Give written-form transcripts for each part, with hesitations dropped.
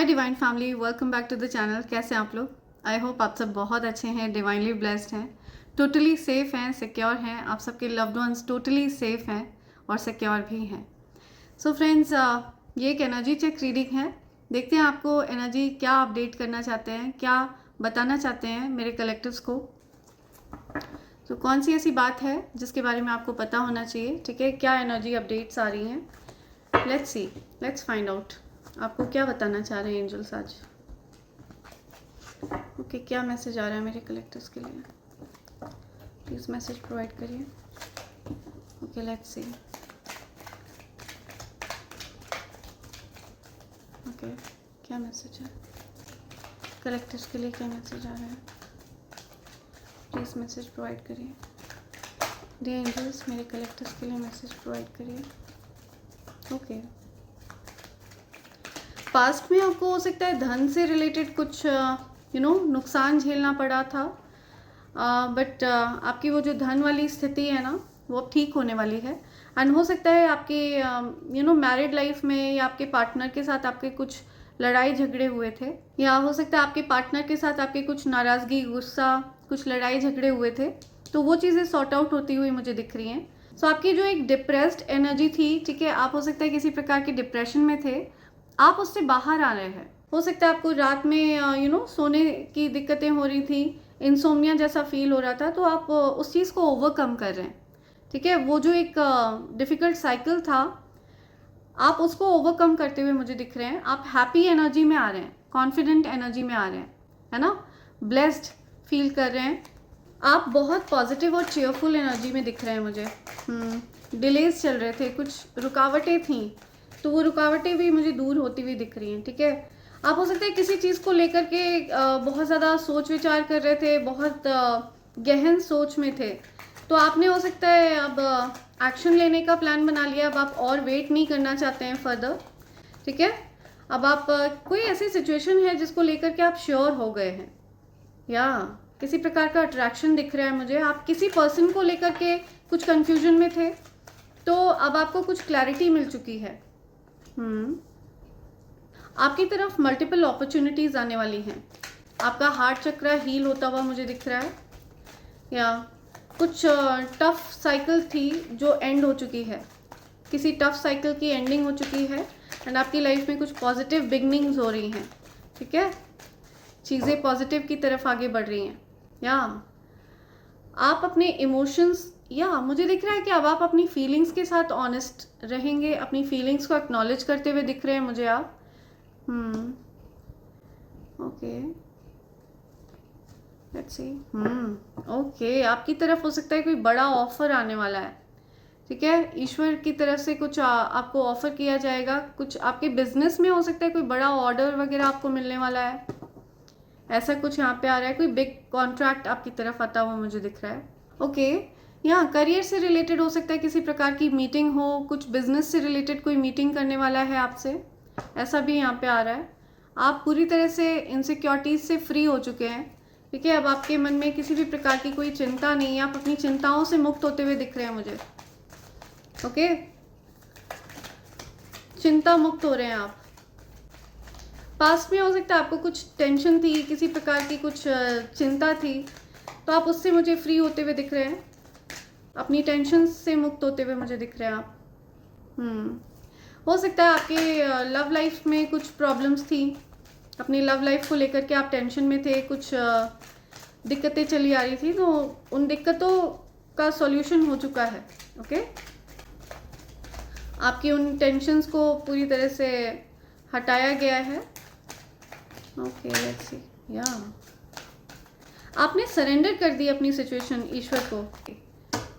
Hi divine family, welcome back to the channel. कैसे हैं आप लोग? आई होप आप सब बहुत अच्छे हैं, डिवाइनली ब्लेस्ड हैं, टोटली सेफ हैं, सिक्योर हैं। आप सबके लव्ड वंस टोटली सेफ हैं और सिक्योर भी हैं। सो फ्रेंड्स, ये एक एनर्जी चेक रीडिंग है। देखते हैं आपको एनर्जी क्या अपडेट करना चाहते हैं, क्या बताना चाहते हैं मेरे कलेक्टिव्स को। तो कौन सी ऐसी बात है जिसके बारे में आपको पता होना चाहिए, ठीक है? क्या एनर्जी अपडेट्स आ रही हैं? Let's see, let's find out आपको क्या बताना चाह रहे हैं एंजल्स आज। ओके, क्या मैसेज आ रहा है मेरे कलेक्टर्स के लिए? प्लीज़ मैसेज प्रोवाइड करिए। Okay, let's see. ओके, क्या मैसेज है कलेक्टर्स के लिए? क्या मैसेज आ रहा है? प्लीज़ मैसेज प्रोवाइड करिए। डियर एंजल्स, मेरे कलेक्टर्स के लिए मैसेज प्रोवाइड करिए। ओके, पास्ट में आपको हो सकता है धन से रिलेटेड कुछ नुकसान झेलना पड़ा था, बट आपकी वो जो धन वाली स्थिति है ना, वो अब ठीक होने वाली है। एंड हो सकता है आपके मैरिड लाइफ में या आपके पार्टनर के साथ आपके कुछ लड़ाई झगड़े हुए थे, या हो सकता है आपके पार्टनर के साथ आपके कुछ नाराज़गी, गुस्सा, कुछ लड़ाई झगड़े हुए थे, तो वो चीज़ें सॉर्ट आउट होती हुई मुझे दिख रही हैं। सो आपकी जो एक डिप्रेस्ड एनर्जी थी, ठीक है, आप हो सकता है किसी प्रकार के डिप्रेशन में थे, आप उससे बाहर आ रहे हैं। हो सकता है आपको रात में सोने की दिक्कतें हो रही थी, इंसोम्निया जैसा फील हो रहा था, तो आप उस चीज़ को ओवरकम कर रहे हैं, ठीक है? वो जो एक डिफ़िकल्ट साइकिल था, आप उसको ओवरकम करते हुए मुझे दिख रहे हैं। आप हैप्पी एनर्जी में आ रहे हैं, कॉन्फिडेंट एनर्जी में आ रहे हैं, है ना? ब्लेस्ड फील कर रहे हैं। आप बहुत पॉजिटिव और चेयरफुल एनर्जी में दिख रहे हैं मुझे। डिलेज चल रहे थे, कुछ रुकावटें थीं, तो वो रुकावटें भी मुझे दूर होती हुई दिख रही हैं, ठीक है? आप हो सकता है किसी चीज़ को लेकर के बहुत ज़्यादा सोच विचार कर रहे थे, बहुत गहन सोच में थे, तो आपने हो सकता है अब एक्शन लेने का प्लान बना लिया। अब आप और वेट नहीं करना चाहते हैं फर्दर, ठीक है? अब आप कोई ऐसी सिचुएशन है जिसको लेकर के आप श्योर हो गए हैं, या किसी प्रकार का अट्रैक्शन दिख रहा है मुझे। आप किसी पर्सन को लेकर के कुछ कंफ्यूजन में थे, तो अब आपको कुछ क्लैरिटी मिल चुकी है। आपकी तरफ मल्टीपल अपॉर्चुनिटीज़ आने वाली हैं। आपका हार्ट चक्र हील होता हुआ मुझे दिख रहा है, या कुछ टफ साइकिल थी जो एंड हो चुकी है, किसी टफ साइकिल की एंडिंग हो चुकी है, एंड आपकी लाइफ में कुछ पॉजिटिव बिगनिंग्स हो रही हैं, ठीक है? चीज़ें पॉजिटिव की तरफ आगे बढ़ रही हैं, या आप अपने इमोशंस, या मुझे दिख रहा है कि अब आप अपनी फीलिंग्स के साथ ऑनेस्ट रहेंगे, अपनी फीलिंग्स को एक्नॉलेज करते हुए दिख रहे हैं मुझे आप। Okay, let's see. ओके, आपकी तरफ हो सकता है कोई बड़ा ऑफर आने वाला है, ठीक है? ईश्वर की तरफ से कुछ आपको ऑफर किया जाएगा। कुछ आपके बिजनेस में हो सकता है कोई बड़ा ऑर्डर वगैरह आपको मिलने वाला है, ऐसा कुछ यहाँ पे आ रहा है। कोई बिग कॉन्ट्रैक्ट आपकी तरफ आता हुआ मुझे दिख रहा है। ओके, यहाँ करियर से रिलेटेड हो सकता है किसी प्रकार की मीटिंग हो, कुछ बिजनेस से रिलेटेड कोई मीटिंग करने वाला है आपसे, ऐसा भी यहाँ पे आ रहा है। आप पूरी तरह से इनसिक्योरिटीज से फ्री हो चुके हैं, ठीक है? अब आपके मन में किसी भी प्रकार की कोई चिंता नहीं है, आप अपनी चिंताओं से मुक्त होते हुए दिख रहे हैं मुझे। ओके, चिंता मुक्त हो रहे हैं आप। पास्ट में हो सकता है आपको कुछ टेंशन थी, किसी प्रकार की कुछ चिंता थी, तो आप उससे मुझे फ्री होते हुए दिख रहे हैं, अपनी टेंशन से मुक्त होते हुए मुझे दिख रहे हैं आप। हो सकता है आपके लव लाइफ में कुछ प्रॉब्लम्स थी, अपनी लव लाइफ को लेकर के आप टेंशन में थे, कुछ दिक्कतें चली आ रही थी, तो उन दिक्कतों का सॉल्यूशन हो चुका है। ओके, आपकी उन टेंशन्स को पूरी तरह से हटाया गया है। Okay, let's see. या आपने सरेंडर कर दी अपनी सिचुएशन ईश्वर को,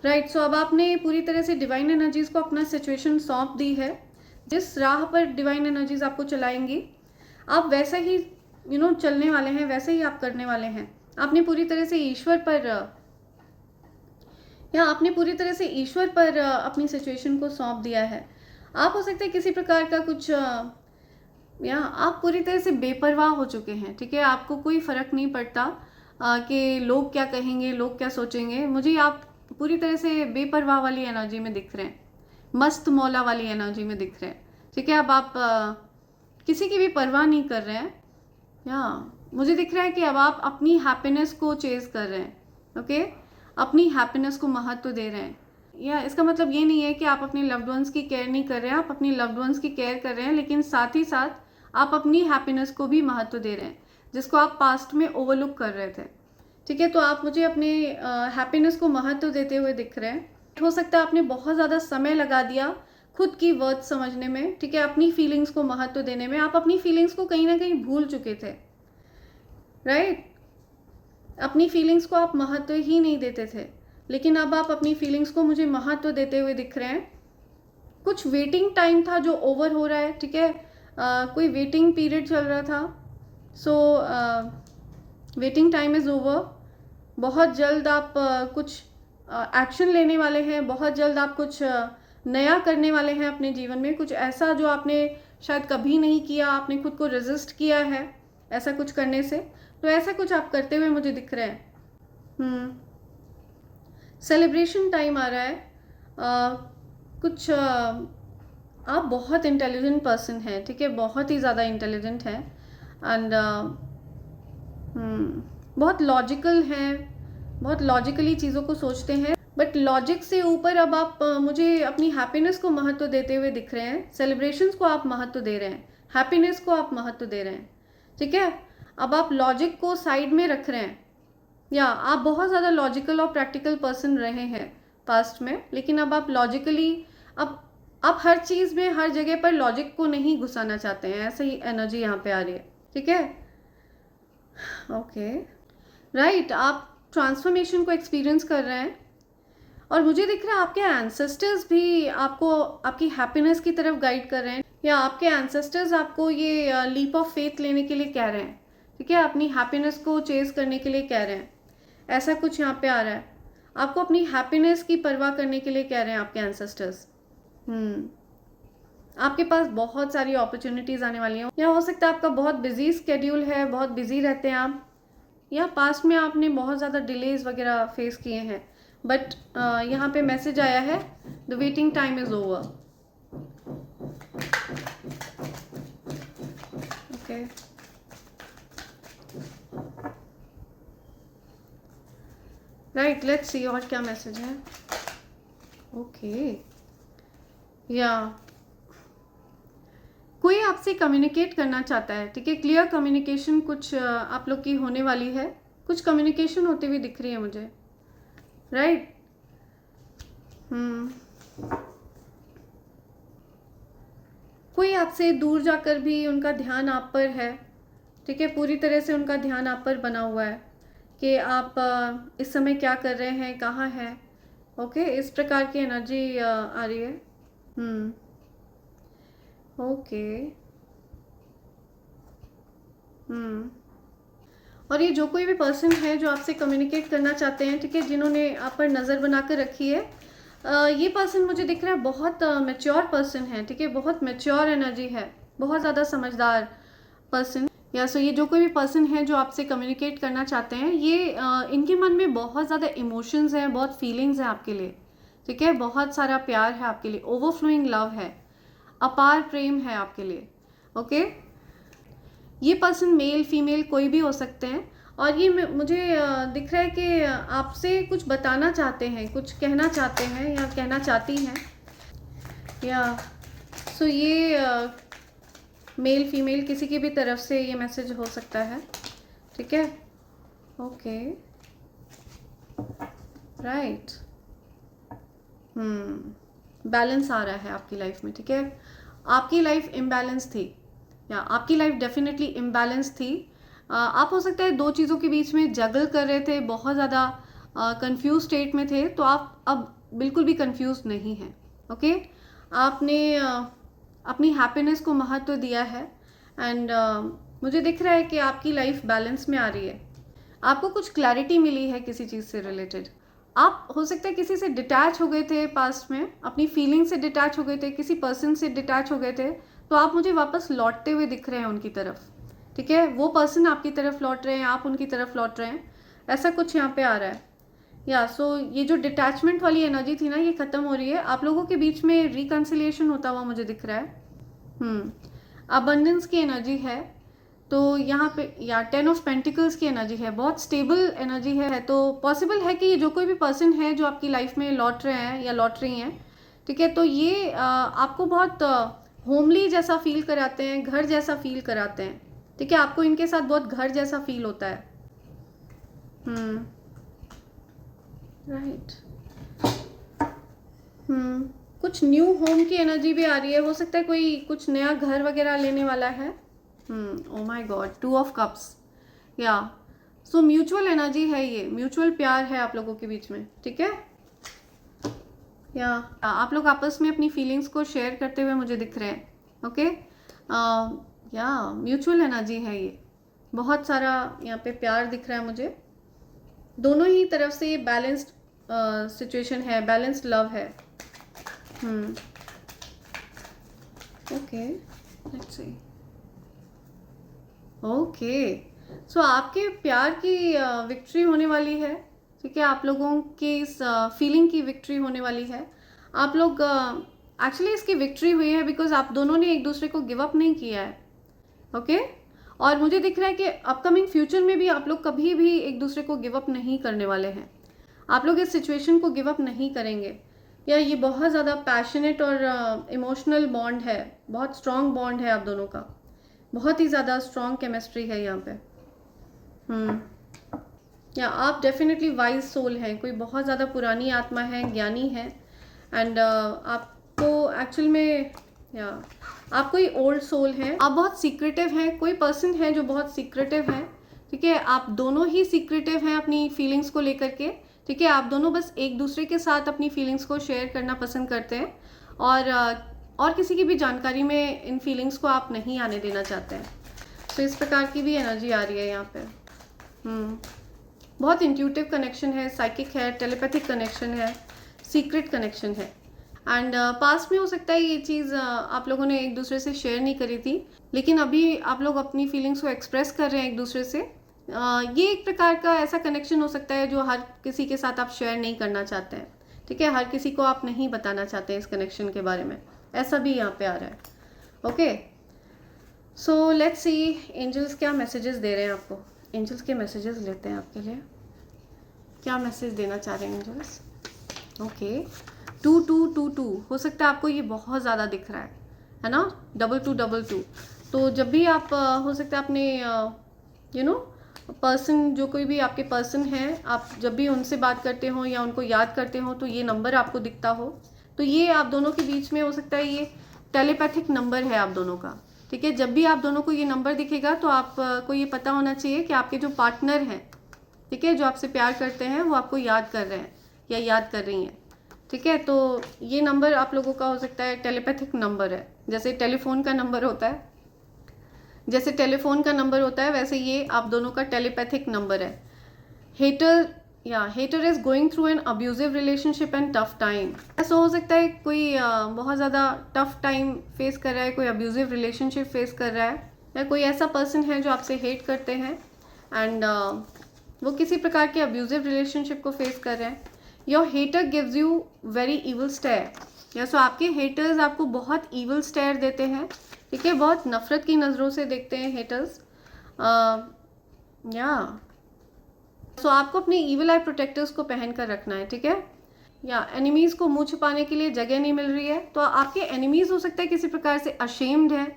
राइट? सो अब आपने पूरी तरह से डिवाइन एनर्जीज को अपना सिचुएशन सौंप दी है। जिस राह पर डिवाइन एनर्जीज आपको चलाएंगी, आप वैसा ही चलने वाले हैं, वैसे ही आप करने वाले हैं। आपने पूरी तरह से ईश्वर पर, या आपने पूरी तरह से ईश्वर पर अपनी सिचुएशन को सौंप दिया है। आप हो सकते हैं किसी प्रकार का कुछ, या आप पूरी तरह से बेपरवाह हो चुके हैं, ठीक है? आपको कोई फर्क नहीं पड़ता कि लोग क्या कहेंगे, लोग क्या सोचेंगे। मुझे आप पूरी तरह से बेपरवाह वाली एनर्जी में दिख रहे हैं, मस्त मौला वाली एनर्जी में दिख रहे हैं, ठीक है? अब आप किसी की भी परवाह नहीं कर रहे हैं। या मुझे दिख रहा है कि अब आप अपनी हैप्पीनेस को चेज़ कर रहे हैं, ओके, अपनी हैप्पीनेस को महत्व दे रहे हैं। या इसका मतलब ये नहीं है कि आप अपने लव्ड वंस की केयर नहीं कर रहे हैं, आप अपनी लव्ड वंस की केयर कर रहे हैं, लेकिन साथ ही साथ आप अपनी हैप्पीनेस को भी महत्व दे रहे हैं, जिसको आप पास्ट में ओवरलुक कर रहे थे। ठीक है, तो आप मुझे अपने हैप्पीनेस को महत्व देते हुए दिख रहे हैं। हो सकता है आपने बहुत ज़्यादा समय लगा दिया खुद की वर्थ समझने में, ठीक है, अपनी फीलिंग्स को महत्व देने में। आप अपनी फीलिंग्स को कहीं ना कहीं भूल चुके थे, राइट? अपनी फीलिंग्स को आप महत्व ही नहीं देते थे, लेकिन अब आप अपनी फीलिंग्स को मुझे महत्व देते हुए दिख रहे हैं। कुछ वेटिंग टाइम था जो ओवर हो रहा है, ठीक है, कोई वेटिंग पीरियड चल रहा था, so waiting time is over. बहुत जल्द आप कुछ एक्शन लेने वाले हैं, बहुत जल्द आप कुछ नया करने वाले हैं अपने जीवन में, कुछ ऐसा जो आपने शायद कभी नहीं किया, आपने खुद को रेजिस्ट किया है ऐसा कुछ करने से, तो ऐसा कुछ आप करते हुए मुझे दिख रहे हैं। सेलिब्रेशन टाइम आ रहा है। कुछ आप बहुत इंटेलिजेंट पर्सन हैं, ठीक है, बहुत ही ज़्यादा इंटेलिजेंट हैं, एंड बहुत लॉजिकल हैं, बहुत लॉजिकली चीज़ों को सोचते हैं, बट लॉजिक से ऊपर अब आप मुझे अपनी हैप्पीनेस को महत्व देते हुए दिख रहे हैं। सेलिब्रेशंस को आप महत्व दे रहे हैं, हैप्पीनेस को आप महत्व दे रहे हैं, ठीक है। अब आप लॉजिक को साइड में रख रहे हैं, या आप बहुत ज़्यादा लॉजिकल और प्रैक्टिकल पर्सन रहे हैं पास्ट में, लेकिन अब आप लॉजिकली, अब आप हर चीज़ में हर जगह पर लॉजिक को नहीं घुसाना चाहते हैं, ऐसे ही एनर्जी यहाँ पे आ रही है, ठीक है। ओके, राइट, आप ट्रांसफॉर्मेशन को एक्सपीरियंस कर रहे हैं, और मुझे दिख रहा है आपके एंसेस्टर्स भी आपको आपकी हैप्पीनेस की तरफ गाइड कर रहे हैं, या आपके एंसेस्टर्स आपको ये लीप ऑफ फेथ लेने के लिए कह रहे हैं, ठीक है, अपनी हैप्पीनेस को चेज करने के लिए कह रहे हैं। ऐसा कुछ यहाँ पे आ रहा है, आपको अपनी हैप्पीनेस की परवाह करने के लिए कह रहे हैं आपके एंसेस्टर्स। आपके पास बहुत सारी अपॉर्चुनिटीज़ आने वाली हैं, या हो सकता है आपका बहुत बिजी स्केड्यूल है, बहुत बिजी रहते हैं आप, या पास्ट में आपने बहुत ज़्यादा डिलेज वगैरह फेस किए हैं, बट यहाँ पे मैसेज आया है, the waiting time is over. Okay, right, let's see और क्या मैसेज है। ओके, या कोई आपसे कम्युनिकेट करना चाहता है, ठीक है, क्लियर कम्युनिकेशन कुछ आप लोग की होने वाली है, कुछ कम्युनिकेशन होती हुई दिख रही है मुझे, राइट। कोई आपसे दूर जाकर भी उनका ध्यान आप पर है, ठीक है, पूरी तरह से उनका ध्यान आप पर बना हुआ है कि आप इस समय क्या कर रहे हैं, कहाँ हैं। ओके, इस प्रकार की एनर्जी आ रही है। ओके, और ये जो कोई भी पर्सन है जो आपसे कम्युनिकेट करना चाहते हैं, ठीक है, जिन्होंने आप पर नज़र बना कर रखी है, ये पर्सन मुझे दिख रहा है बहुत मैच्योर पर्सन है, ठीक है, बहुत मैच्योर एनर्जी है, बहुत ज़्यादा समझदार पर्सन। या सो ये जो कोई भी पर्सन है जो आपसे कम्युनिकेट करना चाहते हैं, ये इनके मन में बहुत ज़्यादा इमोशंस हैं, बहुत फीलिंग्स हैं आपके लिए, ठीक है, बहुत सारा प्यार है आपके लिए, ओवरफ्लोइंग लव है, अपार प्रेम है आपके लिए। ओके, ये पर्सन मेल फीमेल कोई भी हो सकते हैं, और ये मुझे दिख रहा है कि आपसे कुछ बताना चाहते हैं, कुछ कहना चाहते हैं, या कहना चाहती हैं, या सो ये मेल फीमेल किसी की भी तरफ से ये मैसेज हो सकता है, ठीक है। ओके, राइट, बैलेंस आ रहा है आपकी लाइफ में, ठीक है। आपकी लाइफ इम्बैलेंस थी, या आपकी लाइफ डेफिनेटली इम्बैलेंस थी। आप हो सकता है दो चीज़ों के बीच में जगल कर रहे थे, बहुत ज़्यादा कंफ्यूज स्टेट में थे, तो आप अब बिल्कुल भी कंफ्यूज नहीं हैं। ओके, आपने अपनी हैप्पीनेस को महत्व दिया है, एंड मुझे दिख रहा है कि आपकी लाइफ बैलेंस में आ रही है, आपको कुछ क्लैरिटी मिली है किसी चीज़ से रिलेटेड। आप हो सकता है किसी से डिटैच हो गए थे पास्ट में, अपनी फीलिंग से डिटैच हो गए थे, किसी पर्सन से डिटैच हो गए थे, तो आप मुझे वापस लौटते हुए दिख रहे हैं उनकी तरफ, ठीक है, वो पर्सन आपकी तरफ लौट रहे हैं, आप उनकी तरफ लौट रहे हैं, ऐसा कुछ यहाँ पे आ रहा है। या सो ये जो डिटैचमेंट वाली एनर्जी थी ना, ये ख़त्म हो रही है, आप लोगों के बीच में रिकन्सिलिएशन होता हुआ मुझे दिख रहा है। अबंडेंस की एनर्जी है, तो यहाँ पे या 10 ऑफ पेंटिकल्स की एनर्जी है, बहुत स्टेबल एनर्जी है। तो पॉसिबल है कि जो कोई भी पर्सन है जो आपकी लाइफ में लौट रहे हैं या लौट रही हैं, ठीक है, तो ये आपको बहुत होमली जैसा फील कराते हैं, घर जैसा फील कराते हैं, ठीक है, आपको इनके साथ बहुत घर जैसा फील होता है। राइट। कुछ न्यू होम की एनर्जी भी आ रही है, हो सकता है कोई कुछ नया घर वगैरह लेने वाला है। Oh my God, 2 of cups, या सो म्यूचुअल एनर्जी है, ये म्यूचुअल प्यार है आप लोगों के बीच में, ठीक है, या आप लोग आपस में अपनी फीलिंग्स को शेयर करते हुए मुझे दिख रहे हैं। ओके, या म्यूचुअल एनर्जी है ये, बहुत सारा यहाँ पे प्यार दिख रहा है मुझे, दोनों ही तरफ से ये बैलेंस्ड सिचुएशन है, बैलेंस्ड लव है। Okay, let's see. ओके, सो आपके प्यार की विक्ट्री होने वाली है, ठीक है, आप लोगों की इस फीलिंग की विक्ट्री होने वाली है। आप लोग एक्चुअली इसकी विक्ट्री हुई है बिकॉज आप दोनों ने एक दूसरे को गिव अप नहीं किया है। ओके, और मुझे दिख रहा है कि अपकमिंग फ्यूचर में भी आप लोग कभी भी एक दूसरे को गिव अप नहीं करने वाले हैं, आप लोग इस सिचुएशन को गिव अप नहीं करेंगे। या ये बहुत ज़्यादा पैशनेट और इमोशनल बॉन्ड है, बहुत स्ट्रॉन्ग बॉन्ड है आप दोनों का, बहुत ही ज़्यादा स्ट्रॉन्ग केमिस्ट्री है यहाँ पे। या आप डेफिनेटली वाइज सोल हैं, कोई बहुत ज़्यादा पुरानी आत्मा है, ज्ञानी है, एंड आपको एक्चुअल में या आप कोई ओल्ड सोल हैं, आप बहुत सीक्रेटिव हैं, कोई पर्सन है जो बहुत सीक्रेटिव है, ठीक है, आप दोनों ही सीक्रेटिव हैं अपनी फीलिंग्स को लेकर के, ठीक है, आप दोनों बस एक दूसरे के साथ अपनी फीलिंग्स को शेयर करना पसंद करते हैं, और किसी की भी जानकारी में इन फीलिंग्स को आप नहीं आने देना चाहते हैं। तो इस प्रकार की भी एनर्जी आ रही है यहाँ पे। बहुत इंट्यूटिव कनेक्शन है, साइकिक है, टेलीपैथिक कनेक्शन है, सीक्रेट कनेक्शन है, एंड पास्ट में हो सकता है ये चीज़ आप लोगों ने एक दूसरे से शेयर नहीं करी थी, लेकिन अभी आप लोग अपनी फीलिंग्स को एक्सप्रेस कर रहे हैं एक दूसरे से। ये एक प्रकार का ऐसा कनेक्शन हो सकता है जो हर किसी के साथ आप शेयर नहीं करना चाहते हैं, ठीक है, हर किसी को आप नहीं बताना चाहते हैं इस कनेक्शन के बारे में, ऐसा भी यहाँ पे आ रहा है। Okay, so let's see angels क्या मैसेजेस दे रहे हैं आपको। एंजल्स के मैसेजेस लेते हैं आपके लिए, क्या मैसेज देना चाह रहे हैं एंजल्स। ओके, 2222 हो सकता है आपको ये बहुत ज़्यादा दिख रहा है ना, 2222। तो जब भी आप हो सकता है अपने पर्सन, जो कोई भी आपके पर्सन हैं, आप जब भी उनसे बात करते हो या उनको याद करते हो तो ये नंबर आपको दिखता हो, तो ये आप दोनों के बीच में हो सकता है ये टेलीपैथिक नंबर है आप दोनों का, ठीक है। जब भी आप दोनों को ये नंबर दिखेगा तो आपको ये पता होना चाहिए कि आपके जो पार्टनर हैं, ठीक है, जो आपसे प्यार करते हैं, वो आपको याद कर रहे हैं या याद कर रही हैं, ठीक है। तो ये नंबर आप लोगों का हो सकता है टेलीपैथिक नंबर है, जैसे टेलीफोन का नंबर होता है, जैसे टेलीफोन का नंबर होता है वैसे ये आप दोनों का टेलीपैथिक नंबर है। Hater is going through an abusive relationship and tough time. ऐसा हो सकता है कोई बहुत ज़्यादा टफ टाइम फेस कर रहा है, कोई अब्यूजिव रिलेशनशिप फेस कर रहा है, या कोई ऐसा पर्सन है जो आपसे हेट करते हैं एंड वो किसी प्रकार के अब्यूजिव रिलेशनशिप को फेस कर रहे हैं। Your hater gives you very evil stare, yeah so आपके हेटर्स आपको बहुत इवल स्टेयर देते हैं, ठीक है, बहुत नफरत की नज़रों से देखते हैं हेटर्स। सो आपको अपने इविल आई प्रोटेक्टर्स को पहन कर रखना है, ठीक है। या एनिमीज़ को मुंह छुपाने के लिए जगह नहीं मिल रही है, तो आपके एनिमीज़ हो सकता है किसी प्रकार से अशेम्ड है,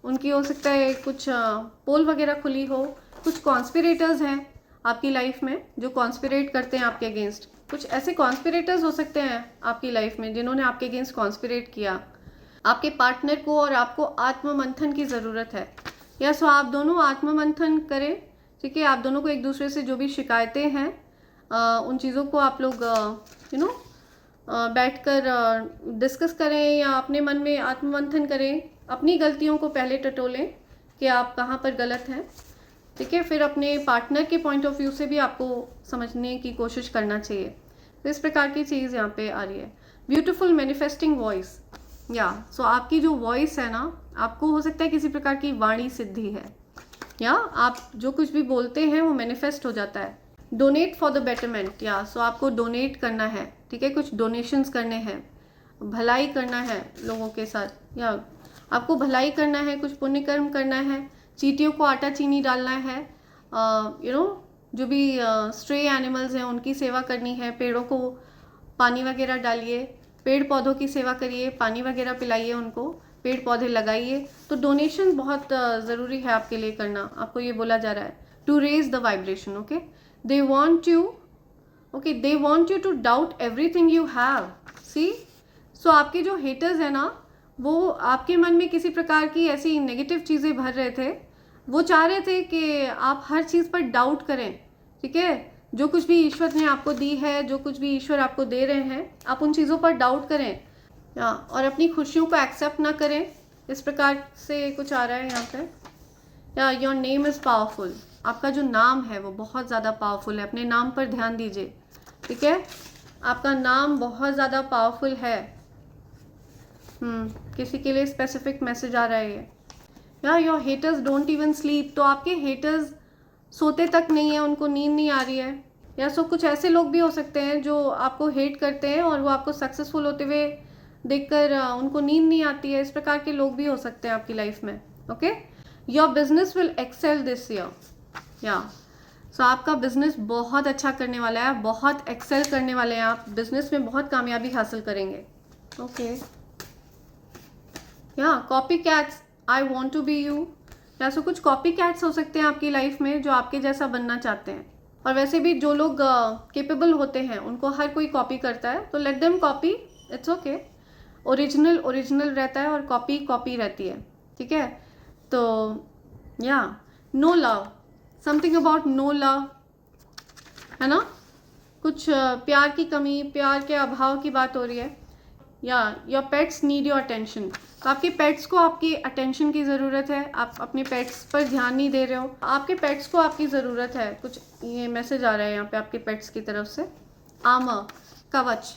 उनकी हो सकता है कुछ पोल वगैरह खुली हो, कुछ कॉन्स्पिरेटर्स हैं आपकी लाइफ में जो कॉन्स्पिरेट करते हैं आपके अगेंस्ट, कुछ ऐसे कॉन्स्पिरेटर्स हो सकते हैं आपकी लाइफ में जिन्होंने आपके अगेंस्ट कॉन्स्पिरेट किया। आपके पार्टनर को और आपको आत्ममंथन की ज़रूरत है, या सो आप दोनों आत्ममंथन करें, ठीक है। आप दोनों को एक दूसरे से जो भी शिकायतें हैं उन चीज़ों को आप लोग बैठकर डिस्कस करें या अपने मन में आत्ममंथन करें, अपनी गलतियों को पहले टटोलें कि आप कहाँ पर गलत हैं, ठीक है। फिर अपने पार्टनर के पॉइंट ऑफ व्यू से भी आपको समझने की कोशिश करना चाहिए। तो इस प्रकार की चीज़ यहाँ पे आ रही है। ब्यूटीफुल मैनिफेस्टिंग वॉइस, सो आपकी जो वॉइस है ना, आपको हो सकता है किसी प्रकार की वाणी सिद्धि है, या आप जो कुछ भी बोलते हैं वो मैनिफेस्ट हो जाता है। डोनेट फॉर द बेटरमेंट, सो आपको डोनेट करना है, ठीक है, कुछ डोनेशंस करने हैं, भलाई करना है लोगों के साथ, या आपको भलाई करना है, कुछ पुण्य कर्म करना है, चींटियों को आटा चीनी डालना है, जो भी स्ट्रे एनिमल्स हैं उनकी सेवा करनी है, पेड़ों को पानी वगैरह डालिए, पेड़ पौधों की सेवा करिए, पानी वगैरह पिलाइए उनको, पेड़ पौधे लगाइए। तो डोनेशन बहुत ज़रूरी है आपके लिए करना, आपको ये बोला जा रहा है to raise the vibration. Okay, they want you to doubt everything you have. See, so आपके जो हेटर्स हैं ना, वो आपके मन में किसी प्रकार की ऐसी नेगेटिव चीज़ें भर रहे थे, वो चाह रहे थे कि आप हर चीज़ पर डाउट करें। ठीक है, जो कुछ भी ईश्वर ने आपको दी है, जो कुछ भी ईश्वर आपको दे रहे हैं, आप उन चीज़ों पर डाउट करें और अपनी खुशियों को एक्सेप्ट ना करें। इस प्रकार से कुछ आ रहा है यहाँ पे। या योर नेम इज़ पावरफुल, आपका जो नाम है वो बहुत ज़्यादा पावरफुल है, अपने नाम पर ध्यान दीजिए। ठीक है, आपका नाम बहुत ज़्यादा पावरफुल है। किसी के लिए स्पेसिफिक मैसेज आ रहा है ये। या your haters don't even sleep, तो आपके हेटर्स सोते तक नहीं है, उनको नींद नहीं आ रही है। या सो कुछ ऐसे लोग भी हो सकते हैं जो आपको हेट करते हैं और वो आपको सक्सेसफुल होते हुए देखकर उनको नींद नहीं आती है। इस प्रकार के लोग भी हो सकते हैं आपकी लाइफ में। Okay, your business will excel this year. Yeah so आपका बिजनेस बहुत अच्छा करने वाला है, बहुत एक्सेल करने वाले हैं आप, बिजनेस में बहुत कामयाबी हासिल करेंगे। Okay, yeah copycats, I want to be you. Yeah so कुछ कॉपी कैट्स हो सकते हैं आपकी लाइफ में जो आपके जैसा बनना चाहते हैं। और वैसे भी जो लोग केपेबल होते हैं उनको हर कोई कॉपी करता है, तो let them copy, it's okay. Original रहता है और कॉपी रहती है। ठीक है, तो yeah no love, something about no love, है ना, कुछ प्यार की कमी, प्यार के अभाव की बात हो रही है। या your pets need your attention, तो आपके पेट्स को आपकी अटेंशन की ज़रूरत है, आप अपने पेट्स पर ध्यान नहीं दे रहे हो, आपके पेट्स को आपकी ज़रूरत है। कुछ ये मैसेज आ रहा है यहाँ पे आपके पेट्स की तरफ से। आर्मर, कवच।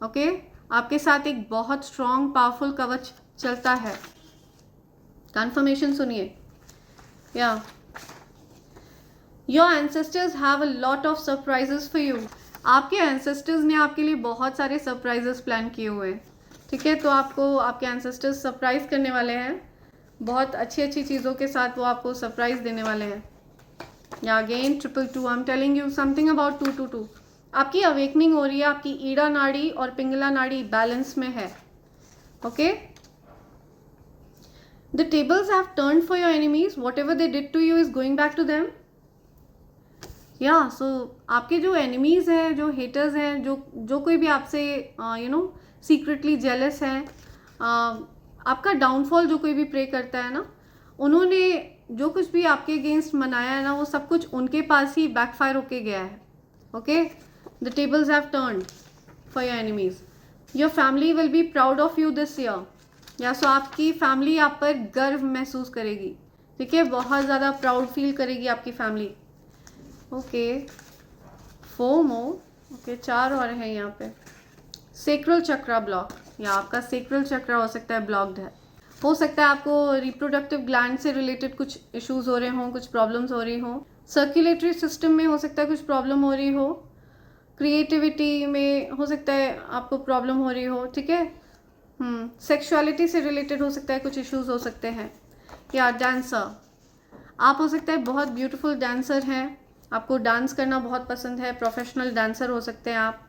ओके, आपके साथ एक बहुत स्ट्रॉन्ग पावरफुल कवच चलता है। कन्फर्मेशन सुनिए। या your ancestors have a lot of surprises for you, आपके एंसेस्टर्स ने आपके लिए बहुत सारे सरप्राइजेस प्लान किए हुए हैं। ठीक है, तो आपको आपके एंसेस्टर्स सरप्राइज करने वाले हैं, बहुत अच्छी अच्छी चीज़ों के साथ वो आपको सरप्राइज देने वाले हैं। या again 222, I am telling you something about 222। आपकी अवेकनिंग हो रही है, आपकी ईड़ा नाड़ी और पिंगला नाड़ी बैलेंस में है। Okay, the tables have turned for your enemies, whatever they did to you is going back to them. Yeah so आपके जो एनिमीज़ हैं, जो हेटर्स हैं, जो कोई भी आपसे सीक्रेटली जेलस है, आपका डाउनफॉल जो कोई भी प्रे करता है ना, उन्होंने जो कुछ भी आपके अगेंस्ट मनाया है ना, वो सब कुछ उनके पास ही बैकफायर होके गया है। Okay, the tables have turned for your enemies. Your family will be proud of you this year. Yeah सो आपकी फैमिली आप पर गर्व महसूस करेगी। ठीक है, बहुत ज़्यादा प्राउड फील करेगी आपकी फैमिली। Okay, FOMO. ओके, 4 और हैं यहाँ पे। सेक्रल चक्रा ब्लॉक, या आपका सेक्रल चक्रा हो सकता है ब्लॉक्ड है। हो सकता है आपको रिप्रोडक्टिव ग्लैंड से रिलेटेड कुछ इश्यूज हो रहे हों, कुछ प्रॉब्लम्स हो रही हों। सर्कुलेटरी सिस्टम में हो सकता है कुछ प्रॉब्लम हो रही हो। क्रिएटिविटी में हो सकता है आपको प्रॉब्लम हो रही हो। ठीक है, सेक्सुअलिटी से रिलेटेड हो सकता है कुछ इश्यूज हो सकते हैं। या डांसर, आप हो सकता है बहुत ब्यूटीफुल डांसर हैं, आपको डांस करना बहुत पसंद है, प्रोफेशनल डांसर हो सकते हैं आप,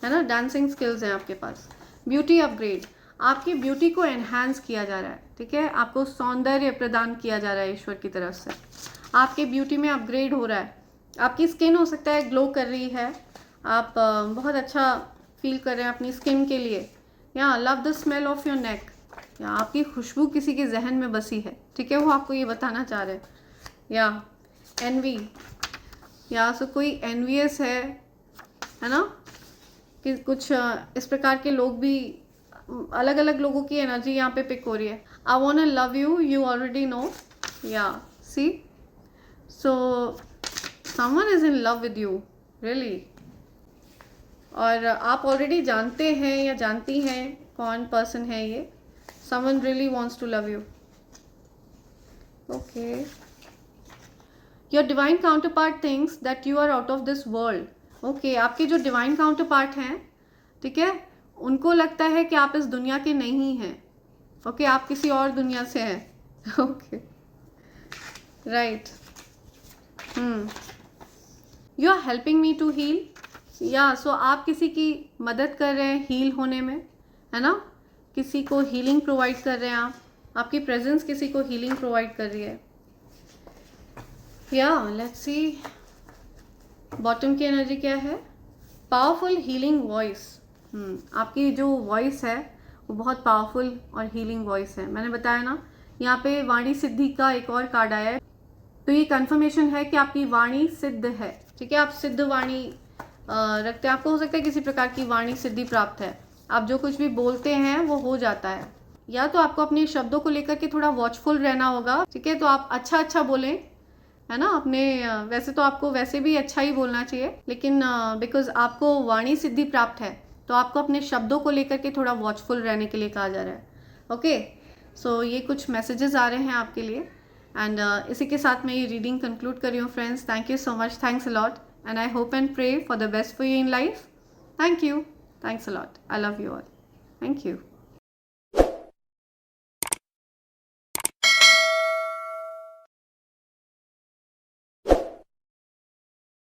है ना, डांसिंग स्किल्स हैं आपके पास। ब्यूटी अपग्रेड, आपकी ब्यूटी को एनहांस किया जा रहा है। ठीक है, आपको सौंदर्य प्रदान किया जा रहा है ईश्वर की तरफ से, आपके ब्यूटी में अपग्रेड हो रहा है। आपकी स्किन हो सकता है ग्लो कर रही है, आप बहुत अच्छा फील कर रहे हैं अपनी स्किन के लिए। या love the smell of your neck, या आपकी खुशबू किसी के जहन में बसी है। ठीक है, वो आपको ये बताना चाह रहे हैं। या एनवी, या सो कोई एनवियस है ना, कि कुछ इस प्रकार के लोग भी, अलग अलग लोगों की एनर्जी यहाँ पे पिक हो रही है। I want to love you, you already know. या see, so someone is in love with you, really, और आप ऑलरेडी जानते हैं या जानती हैं कौन पर्सन है ये। Someone really wants to love you. Okay, your divine counterpart thinks that you are out of this world. Okay, आपके जो डिवाइन काउंटर पार्ट हैं, ठीक है, उनको लगता है कि आप इस दुनिया के नहीं हैं। ओके, आप किसी और दुनिया से हैं। Okay, right. You are helping me to heal, yeah so आप किसी की मदद कर रहे हैं हील होने में, है ना, किसी को हीलिंग प्रोवाइड कर रहे हैं आप, आपकी प्रेजेंस किसी को हीलिंग प्रोवाइड कर रही है। या लेट्स सी बॉटम की एनर्जी क्या है, पावरफुल हीलिंग वॉइस। आपकी जो वॉइस है वो बहुत पावरफुल और हीलिंग वॉइस है। मैंने बताया ना, यहाँ पे वाणी सिद्धि का एक और कार्ड आया है, तो ये कंफर्मेशन है कि आपकी वाणी सिद्ध है। ठीक है, आप सिद्ध वाणी रखते हैं, आपको हो सकता है किसी प्रकार की वाणी सिद्धि प्राप्त है, आप जो कुछ भी बोलते हैं वो हो जाता है। या तो आपको अपने शब्दों को लेकर के थोड़ा वॉचफुल रहना होगा। ठीक है, तो आप अच्छा बोलें, है ना, अपने वैसे तो आपको वैसे भी अच्छा ही बोलना चाहिए, लेकिन बिकॉज आपको वाणी सिद्धि प्राप्त है तो आपको अपने शब्दों को लेकर के थोड़ा वॉचफुल रहने के लिए कहा जा रहा है। ओके, सो ये कुछ मैसेजेस आ रहे हैं आपके लिए, एंड इसी के साथ मैं ये रीडिंग कंक्लूड कर रही हूँ friends. Thank you so much, thanks a lot, and I hope and pray for the best for you in life. Thank you, thanks a lot, I love you all, thank you.